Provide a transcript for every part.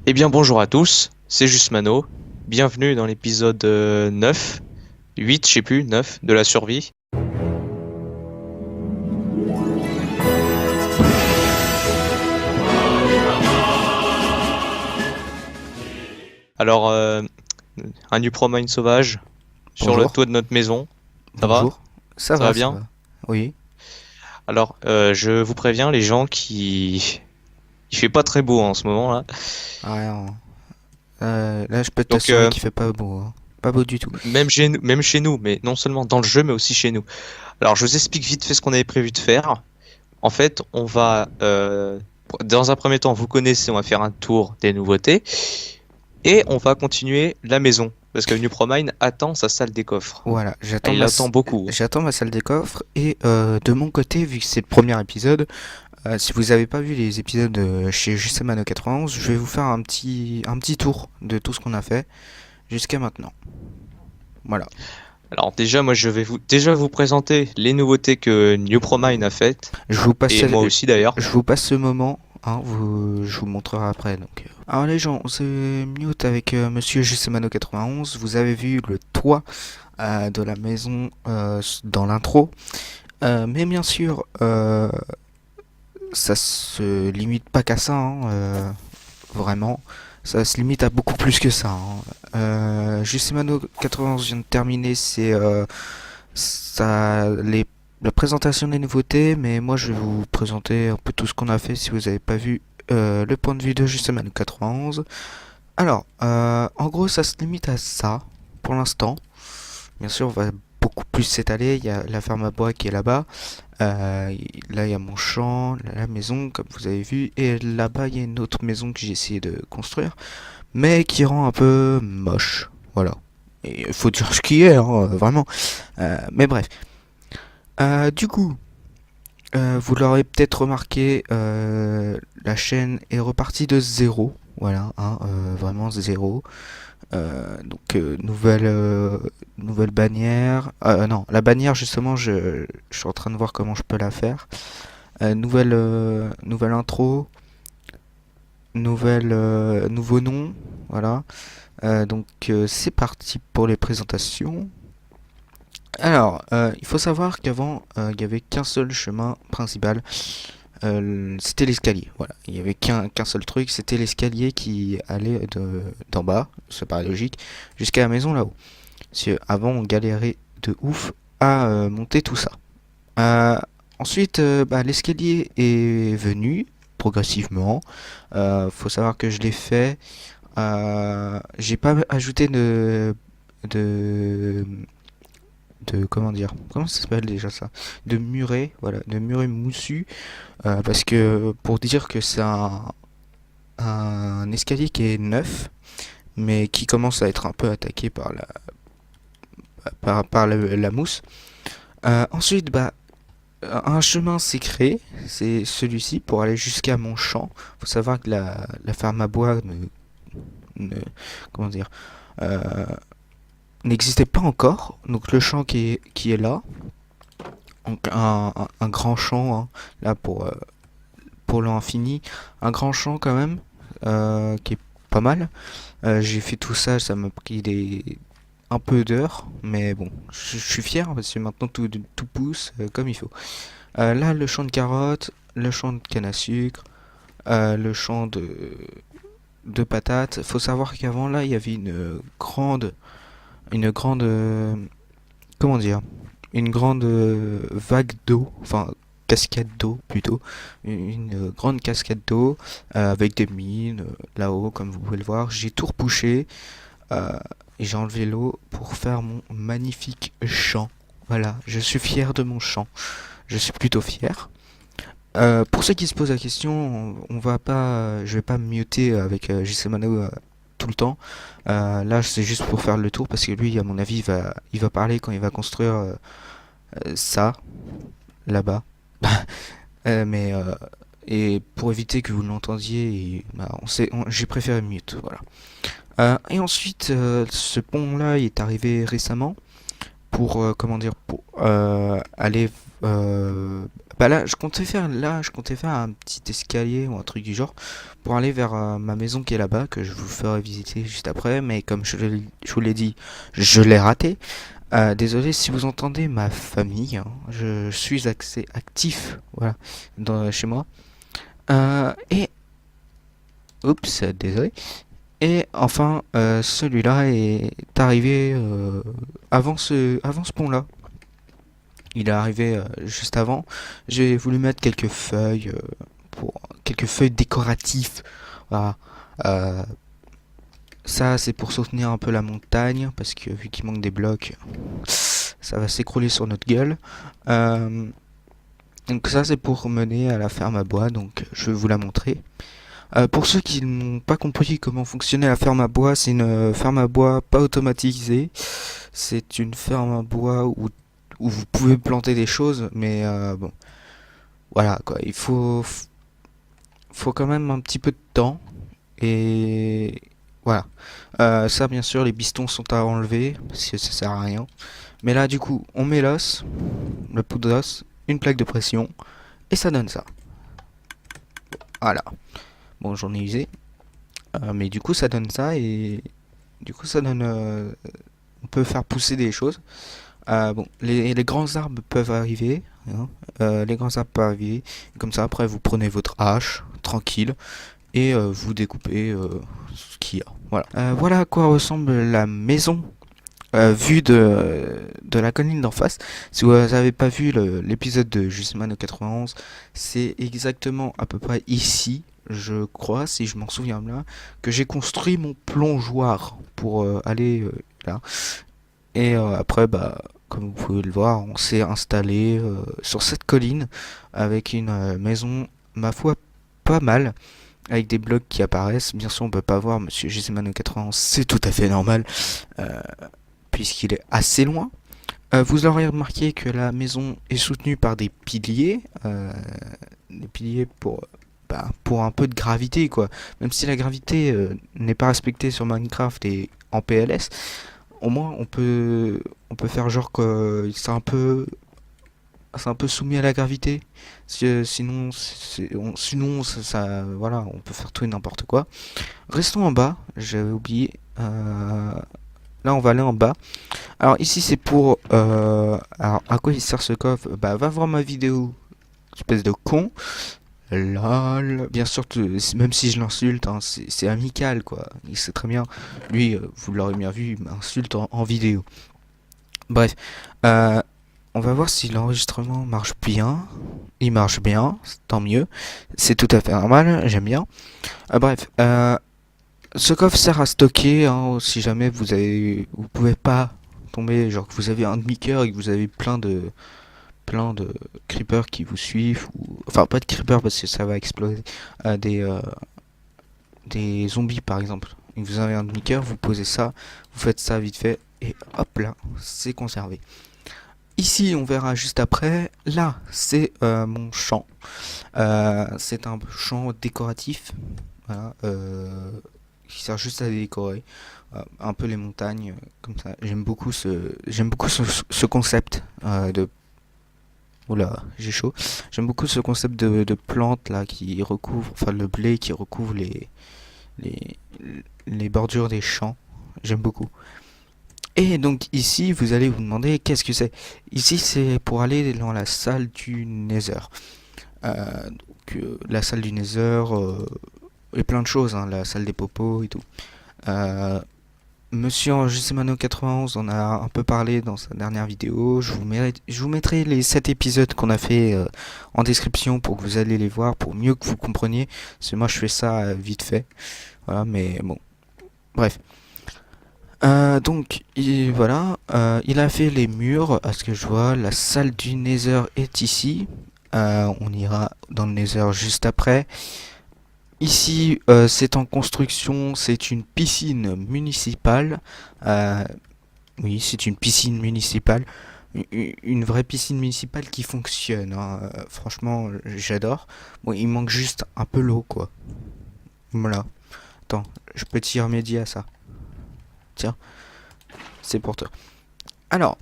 Eh bien bonjour à tous, c'est juste Mano. Bienvenue dans l'épisode 9, 8, je sais plus, 9 de la survie. Alors, un New Mine sauvage sur le Bonjour, toit de notre maison. Ça va? bonjour. Ça Ça va va, ça bien? va. Oui. Alors, je vous préviens, les gens qui... Il fait pas très beau en ce moment là. Alors, là, je peux Donc, t'assurer qu'il fait pas beau, hein. Pas beau du tout. même chez nous, mais non seulement dans le jeu, mais aussi chez nous. Alors, je vous explique vite fait ce qu'on avait prévu de faire. En fait, on va, dans un premier temps, vous connaissez, on va faire un tour des nouveautés et on va continuer la maison parce que New Promine attend sa salle des coffres. Voilà, Ah, il attend beaucoup. j'attends ma salle des coffres et de mon côté, vu que c'est le premier épisode, si vous avez pas vu les épisodes chez Justemano 91, je vais vous faire un petit tour de tout ce qu'on a fait jusqu'à maintenant. Voilà. Alors déjà, moi, je vais vous présenter les nouveautés que New Promine a faites Je vous passe, et moi aussi d'ailleurs. je vous passe ce moment, hein, je vous montrerai après. Donc. Alors les gens, on se mute avec Monsieur Justemano 91. Vous avez vu le toit de la maison dans l'intro. Mais bien sûr, ça se limite pas qu'à ça, hein, vraiment. Ça se limite à beaucoup plus que ça, hein. Justemano 91 vient de terminer la présentation des nouveautés, mais moi je vais vous présenter un peu tout ce qu'on a fait si vous n'avez pas vu le point de vue de Justemano 91. Alors, en gros, ça se limite à ça pour l'instant. Bien sûr, on va beaucoup plus s'étaler. Il y a la ferme à bois qui est là-bas. Là, il y a mon champ, la maison, comme vous avez vu. Et là-bas, il y a une autre maison que j'ai essayé de construire, mais qui rend un peu moche. Voilà. Et il faut dire ce qui est, hein, vraiment. Mais bref. Du coup, vous l'aurez peut-être remarqué, la chaîne est repartie de zéro. Voilà, hein, vraiment zéro. Nouvelle bannière. Non, la bannière justement, je suis en train de voir comment je peux la faire. Nouvelle intro, nouveau nom, voilà. C'est parti pour les présentations. Alors, il faut savoir qu'avant, il n'y avait qu'un seul chemin principal. C'était l'escalier. Voilà, il y avait qu'un seul truc, c'était l'escalier qui allait d'en bas, ça paraît logique, jusqu'à la maison là-haut. Parce que avant, on galérait de ouf à monter tout ça. Euh, Ensuite, l'escalier est venu progressivement. Faut savoir que je l'ai fait. J'ai pas ajouté de comment dire, comment ça s'appelle déjà ça, de muret, voilà, de muret moussu, parce que pour dire que c'est un escalier qui est neuf, mais qui commence à être un peu attaqué par la mousse. Ensuite, un chemin s'est créé, c'est celui-ci pour aller jusqu'à mon champ. Faut savoir que la ferme à bois comment dire, euh, n'existait pas encore. Donc le champ qui est là, donc un grand champ, hein, là pour l'infini, un grand champ quand même, qui est pas mal. J'ai fait tout ça, ça m'a pris un peu d'heures, mais bon, je suis fier parce que maintenant tout pousse comme il faut. Là, le champ de carottes, le champ de canne à sucre, le champ de patates. Faut savoir qu'avant là, il y avait une grande, comment dire, une grande vague d'eau, enfin cascade d'eau plutôt, une grande cascade d'eau avec des mines là-haut, comme vous pouvez le voir. J'ai tout repouché euh, et j'ai enlevé l'eau pour faire mon magnifique champ. Voilà, je suis fier de mon champ. Je suis plutôt fier. Pour ceux qui se posent la question, on va pas, je vais pas me muter avec JC Mano tout le temps. Là, c'est juste pour faire le tour parce que lui, à mon avis, il va parler quand il va construire ça là-bas. Mais et pour éviter que vous l'entendiez, j'ai préféré mute. Voilà. Et ensuite, ce pont-là, il est arrivé récemment pour comment dire, pour aller Bah je comptais faire un petit escalier ou un truc du genre pour aller vers ma maison qui est là-bas, que je vous ferai visiter juste après. Mais comme je vous l'ai dit, je l'ai raté. Désolé si vous entendez ma famille, hein, je suis assez actif, voilà, chez moi. Et oups, désolé. Et enfin, celui-là est arrivé avant ce pont-là. Il est arrivé juste avant. J'ai voulu mettre quelques feuilles décoratives. Voilà. Euh, Ça, c'est pour soutenir un peu la montagne, parce que vu qu'il manque des blocs, ça va s'écrouler sur notre gueule. Euh, donc ça, c'est pour mener à la ferme à bois. Donc je vais vous la montrer. Pour ceux qui n'ont pas compris comment fonctionnait la ferme à bois, c'est une ferme à bois pas automatisée. C'est une ferme à bois où vous pouvez planter des choses, mais bon, voilà quoi. Faut quand même un petit peu de temps. Et voilà. Ça, bien sûr, les pistons sont à enlever, parce que ça sert à rien. Mais là, du coup, on met l'os, le poudre d'os, une plaque de pression, et ça donne ça. Voilà. Bon, j'en ai usé. Mais du coup, ça donne ça, et du coup, ça donne... on peut faire pousser des choses. Bon, les grands arbres peuvent arriver. Hein. Les grands arbres peuvent arriver. Comme ça, après, vous prenez votre hache, tranquille, et vous découpez ce qu'il y a. Voilà. Voilà à quoi ressemble la maison vue de la colline d'en face. Si vous n'avez pas vu l'épisode de Jusman 91, c'est exactement à peu près ici, je crois, si je m'en souviens bien, que j'ai construit mon plongeoir pour aller là. Et après, bah, comme vous pouvez le voir, on s'est installé sur cette colline avec une maison, ma foi, pas mal, avec des blocs qui apparaissent. Bien sûr, on peut pas voir Monsieur Gisman 91, c'est tout à fait normal, euh, puisqu'il est assez loin. Vous aurez remarqué que la maison est soutenue par des piliers pour un peu de gravité, quoi. Même si la gravité n'est pas respectée sur Minecraft et en PLS, au moins on peut faire genre que c'est un peu soumis à la gravité. Sinon, voilà, on peut faire tout et n'importe quoi. Restons en bas, j'avais oublié. Là, on va aller en bas. Alors ici, c'est pour... alors, à quoi il sert ce coffre? Bah, va voir ma vidéo, espèce de con. Lol. Bien sûr, même si je l'insulte, hein, c'est amical, quoi. Il sait très bien. Lui, vous l'aurez bien vu, il m'insulte en vidéo. Bref. Euh, on va voir si l'enregistrement marche bien. Il marche bien, tant mieux. C'est tout à fait normal, j'aime bien. Bref. Ce coffre sert à stocker, hein, si jamais vous pouvez pas tomber, genre que vous avez un demi-cœur et que vous avez plein de creepers qui vous suivent, ou enfin pas de creepers parce que ça va exploser, euh, des euh, des zombies par exemple. Et vous avez un demi-cœur, vous posez ça, vous faites ça vite fait et hop là, c'est conservé. Ici, on verra juste après. Là, c'est mon champ. C'est un champ décoratif, voilà, qui sert juste à décorer un peu les montagnes comme ça. J'aime beaucoup ce concept de. Oula, j'ai chaud. J'aime beaucoup ce concept de plantes là qui recouvre, enfin le blé qui recouvre les, les bordures des champs. J'aime beaucoup. Et donc ici, vous allez vous demander qu'est-ce que c'est. Ici, c'est pour aller dans la salle du Nether. La salle du Nether et plein de choses, hein, la salle des popos et tout. Euh, Monsieur Enregistremano 91 en a un peu parlé dans sa dernière vidéo. Je vous mettrai les 7 épisodes qu'on a fait en description pour que vous allez les voir, pour mieux que vous compreniez. Parce que moi je fais ça vite fait. Voilà, mais bon. Bref. Voilà, il a fait les murs, à ce que je vois. La salle du Nether est ici. On ira dans le Nether juste après. Ici, c'est en construction, c'est une piscine municipale. Euh, oui, c'est une piscine municipale. Une vraie piscine municipale qui fonctionne, hein. Franchement, j'adore. Bon, il manque juste un peu l'eau, quoi. Voilà. Attends, je peux t'y remédier à ça. Tiens, c'est pour toi. Alors,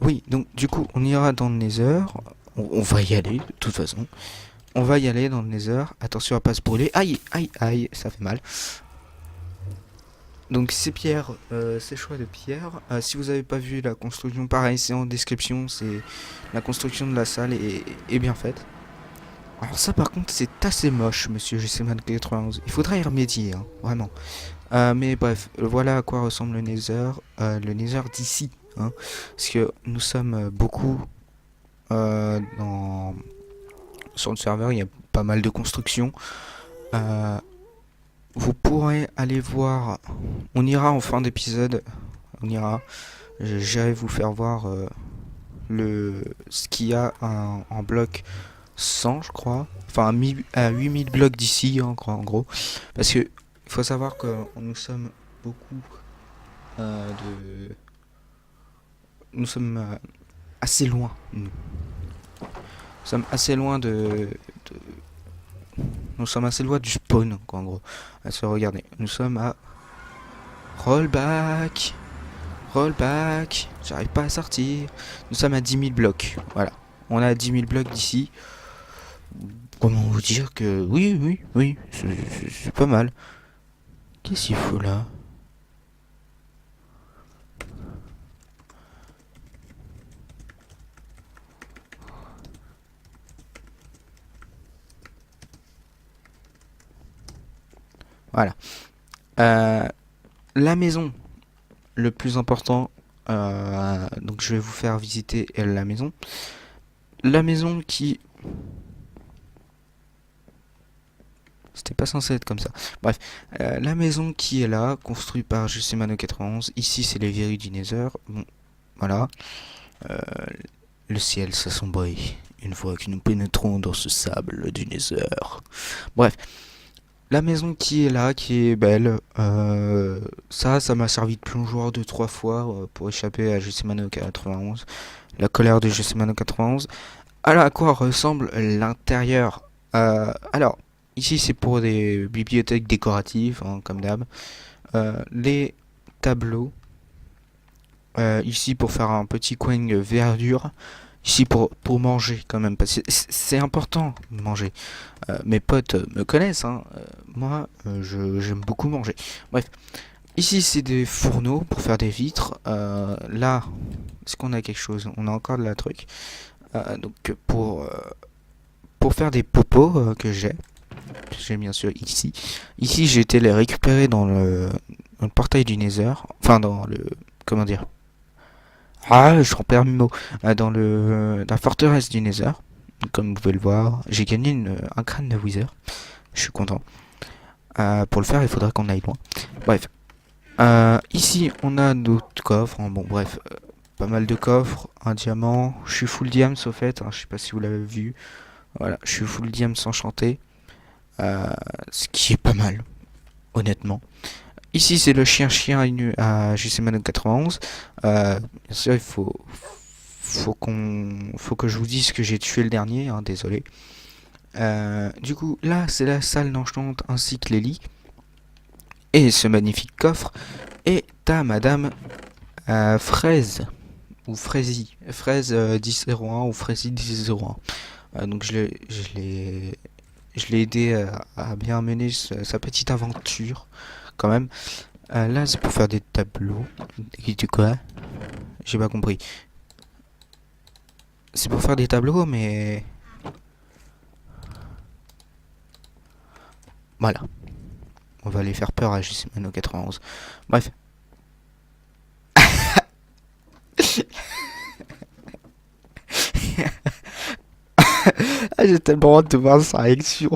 oui, donc du coup, on ira dans le Nether. on va y aller, de toute façon. On va y aller dans le Nether. Attention à pas se brûler. Aïe, aïe, aïe, ça fait mal. Donc ces pierres, ces choix de pierres. Si vous n'avez pas vu la construction, pareil, c'est en description. C'est la construction de la salle est bien faite. Alors ça par contre c'est assez moche, monsieur GCman 91. Il faudra y remédier, hein, vraiment. Mais bref, voilà à quoi ressemble le Nether d'ici. Hein, parce que nous sommes beaucoup sur le serveur, il y a pas mal de constructions. Euh, Vous pourrez aller voir. On ira en fin d'épisode. On ira. J'irai vous faire voir ce qu'il y a en bloc 100, je crois. Enfin, à 8000 blocs d'ici, en gros. Parce que il faut savoir que nous sommes beaucoup de. Nous sommes assez loin, nous. Nous sommes assez loin nous sommes assez loin du spawn, quoi, en gros. Regardez, nous sommes à rollback, rollback. J'arrive pas à sortir. Nous sommes à 10 000 blocs. Voilà, on a 10 000 blocs d'ici. Comment vous dire que oui, c'est pas mal. Qu'est-ce qu'il faut là? Voilà. La maison, le plus important. Donc je vais vous faire visiter la maison. La maison qui... C'était pas censé être comme ça. Bref, la maison qui est là, construite par GCMano 91. Ici, c'est les verrues du Nether. Bon, voilà. Le ciel s'assombrit une fois que nous pénétrons dans ce sable du Nether. Bref, la maison qui est là, qui est belle. Ça m'a servi de plongeoir 2-3 fois pour échapper à GCMano 91. La colère de GCMano 91. Alors, à quoi ressemble l'intérieur? Alors, ici, c'est pour des bibliothèques décoratives, hein, comme d'hab. Les tableaux. Ici, pour faire un petit coin de verdure. Ici, pour manger, quand même. Parce que c'est important de manger. Mes potes me connaissent, hein. Moi, j'aime beaucoup manger. Bref. Ici, c'est des fourneaux pour faire des vitres. Là, est-ce qu'on a quelque chose? On a encore de la truc. Donc, pour faire des popos que j'ai bien sûr ici. Ici, j'ai été les récupérer dans le portail du Nether. Enfin, dans le... Comment dire? Ah, je perds mes mots. Dans la forteresse du Nether. Comme vous pouvez le voir, j'ai gagné un crâne de Wither. Je suis content. Pour le faire, il faudra qu'on aille loin. Bref. Ici, on a d'autres coffres. Hein. Bon, bref. Pas mal de coffres. Un diamant. Je suis full diams au fait. Hein. Je sais pas si vous l'avez vu. Voilà. Je suis full diams enchanté. Ce qui est pas mal. Honnêtement. Ici, c'est le chien à GCMano 91. Bien sûr, faut que je vous dise que j'ai tué le dernier, hein, désolé. Du coup, là, c'est la salle d'enchante ainsi que les lits. Et ce magnifique coffre est à Madame Fraise, ou Fraisie, Fraise 1001 ou Fraisie 1001. Donc je l'ai aidé à bien mener sa petite aventure, quand même. Là, c'est pour faire des tableaux. Du quoi? J'ai pas compris. C'est pour faire des tableaux, mais... Voilà. On va aller faire peur à GCMano 91. Bref. Ah, j'ai tellement hâte de voir sa réaction.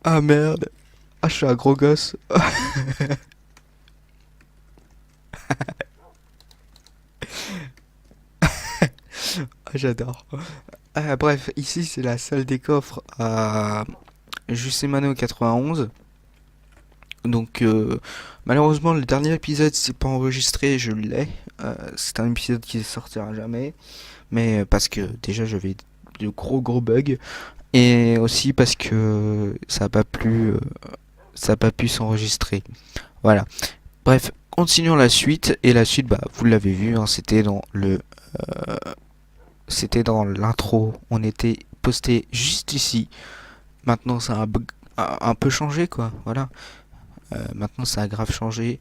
Ah merde. Ah, je suis un gros gosse. Ah, j'adore. Bref, ici c'est la salle des coffres à GCMano 91. Donc malheureusement le dernier épisode c'est pas enregistré, je l'ai. C'est un épisode qui ne sortira jamais. Mais parce que déjà j'avais de gros bugs. Et aussi parce que ça a pas pu s'enregistrer. Voilà. Bref, Continuons la suite, et la suite, bah, vous l'avez vu, hein, c'était dans l'intro. On était posté juste ici. Maintenant, ça a un peu changé, quoi. Voilà. Maintenant, ça a grave changé.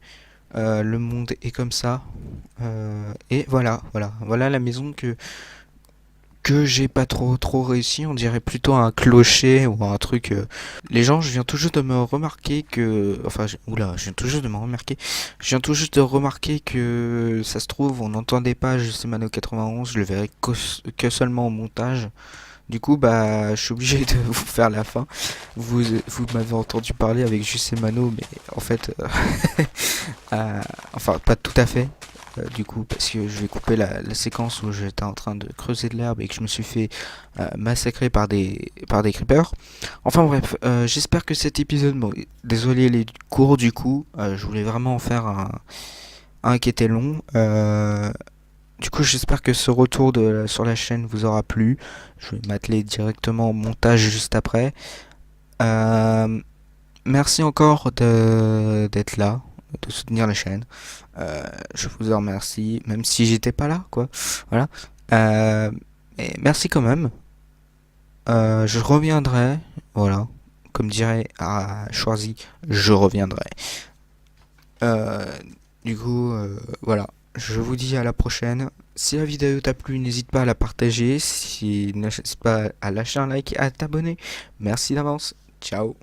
Le monde est comme ça. Et voilà la maison que j'ai pas trop réussi. On dirait plutôt un clocher ou un truc. Les gens, je viens tout juste de me remarquer que, enfin, oula, je viens tout juste de me remarquer. Je viens tout juste de remarquer que ça se trouve, on n'entendait pas JC Mano 91. Je le verrai que seulement au montage. Du coup, bah, je suis obligé de vous faire la fin. Vous m'avez entendu parler avec JC Mano, mais en fait, enfin, pas tout à fait. Du coup, parce que je vais couper la séquence où j'étais en train de creuser de l'herbe et que je me suis fait massacrer par des creepers. Enfin bref, j'espère que cet épisode, bon, désolé les cours du coup, je voulais vraiment en faire un qui était long. Du coup, j'espère que ce retour sur la chaîne vous aura plu. Je vais m'atteler directement au montage juste après. Euh, Merci encore d'être là, de soutenir la chaîne. Je vous en remercie, même si j'étais pas là, quoi. Voilà. Et merci quand même. Je reviendrai, voilà. Comme dirait Schwarzy, je reviendrai. Euh, du coup, voilà. Je vous dis à la prochaine. Si la vidéo t'a plu, n'hésite pas à la partager. N'hésite pas à lâcher un like et à t'abonner. Merci d'avance. Ciao.